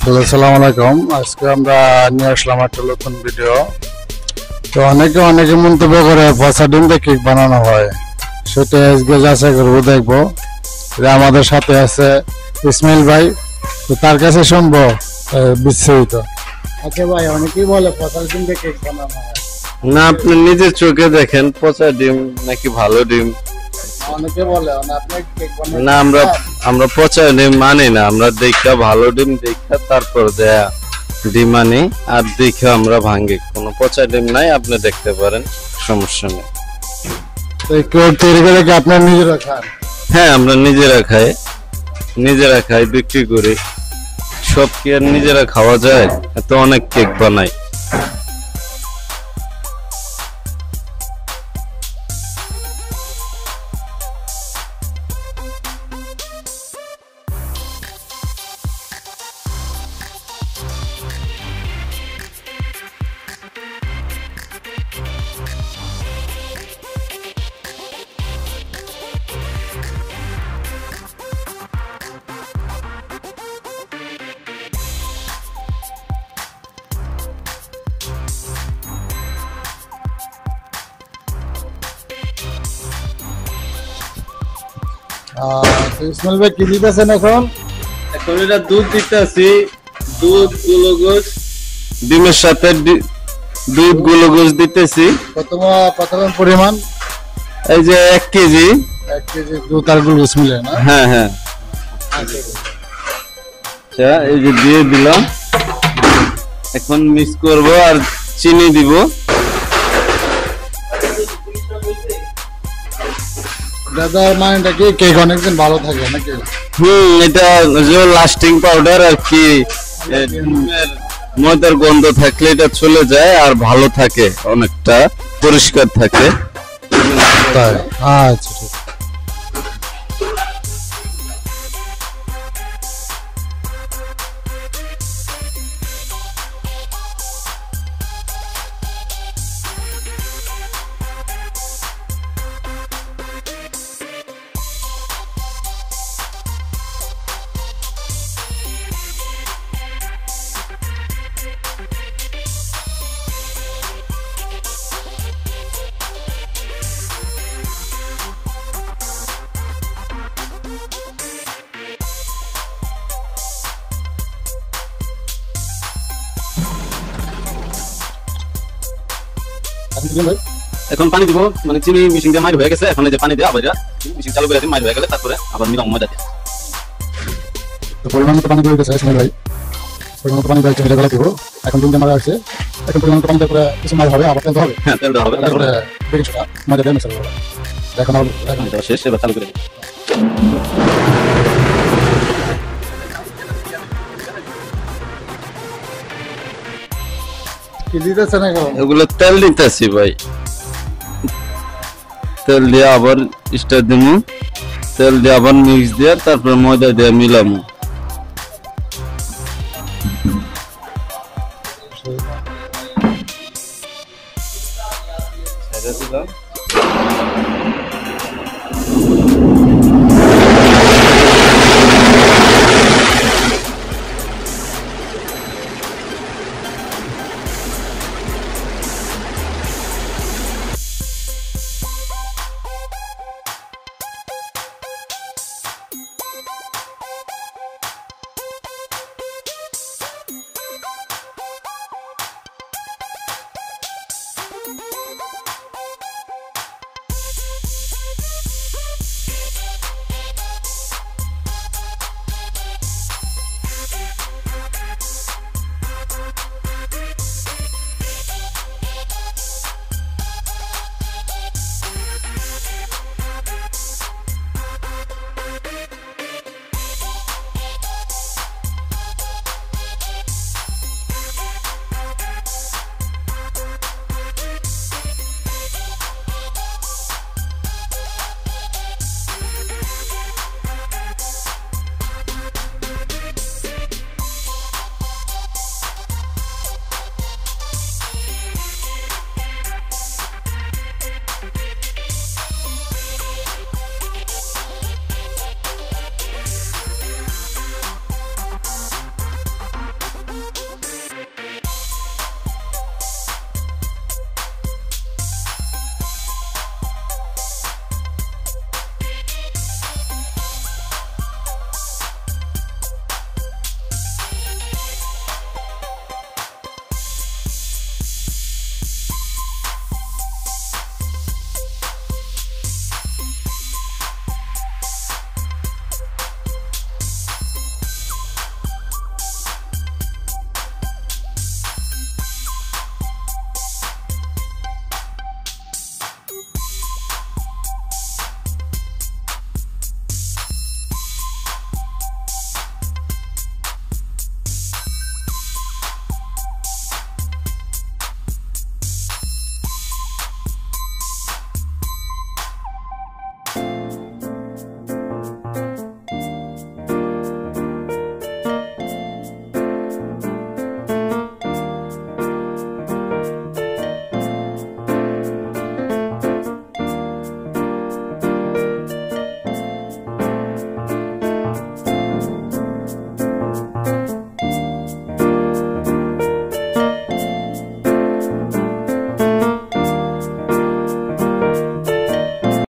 Hello, আসসালামু আলাইকুম। আজকে আমরা নিয়ে আসলাম একটা নতুন ভিডিও। তো অনেকে মন্তব্য করে পচা ডিম দিয়ে কেক বানানো হয়, সেটা আজকে যাচাই করবো, দেখবো। আমাদের সাথে আছে ইসমাইল ভাই, তো তার কাছে শুনবো বিস্তারিত। আচ্ছা ভাই, অনেকেই বলে পচা ডিম দিয়ে কেক বানানো হয়, না আপনি নিজের চোখে দেখেন পচা ডিম নাকি ভালো ডিম। অনেকে বলে আপনি কেক বানান না, আমরা পচা ডিম মানি না। আমরা দেখা ভালো ডিম দেখা তারপর দেয়া ডিম আনি, আর দেখে আমরা ভাঙি। কোনো পচা ডিম নাই, আপনি দেখতে পারেন, সমস্যা নেই। কেক তৈরি করে কি আপনার নিজেরা খান? হ্যাঁ, আমরা নিজেরা খাই, বিক্রি করি। সব কি আর নিজেরা খাওয়া যায়? এত অনেক কেক বানাই। ইসমাইল ভাই কি দিতেছেন এখন? এখন এটা দুধ দিতেছি, দুধ গ্লুকোজ ডিমের সাথে দুধ গ্লুকোজ দিতেছি। কত পরিমাণ? এই যে 1 কেজি। 1 কেজি দুধ আর গ্লুকোজ মিলে না? হ্যাঁ হ্যাঁ। আচ্ছা, এই যে দিয়ে দিলাম। এখন মিক্স করব আর চিনি দিব। দাদা মানেটা কি কেক অনেকদিন ভালো থাকে নাকি? এটা যে লাস্টিং পাউডার আর কি, ময়দার গন্ধ থাকলে এটা চলে যায় আর ভালো থাকে, অনেকটা পরিষ্কার থাকে। তাই? আচ্ছা ঠিক। এখন পানি দিব, মানে চিনি মিশিং দিয়ে মাইর হয়ে গেছে। এখন এই যে পানি দিয়ে আবার মিশিং চালু করে দিই, মাইর হয়ে গেলে তারপরে আবার নিলাম ময়দা দিয়ে। তো পরিমাণ মতো পানি দিয়ে দিতেছে ইসমাইল ভাই, পরিমাণ মতো পানি দিয়ে মিলে গেলে দিব। এখন দুধ মারা আছে, এখন পরিমাণ মতো পানি দিয়ে করে কিছু মার হবে, আবার তেল হবে। হ্যাঁ, তেল দেওয়া হবে, তারপরে বেকিং সোডা ময়দা দিয়ে মিক্স করব। এখন এটা শেষ, এবার চালু করে দিই। কি দিতেছেন এখন? এগুলো তেল দিতেছি ভাই, তেল দিয়ে আবার স্টার দিমু, তেল দিয়ে আবার মিক্স দিয়ে তারপর ময়দা দিয়ে মিলামু। ছেড়ে দিলাম।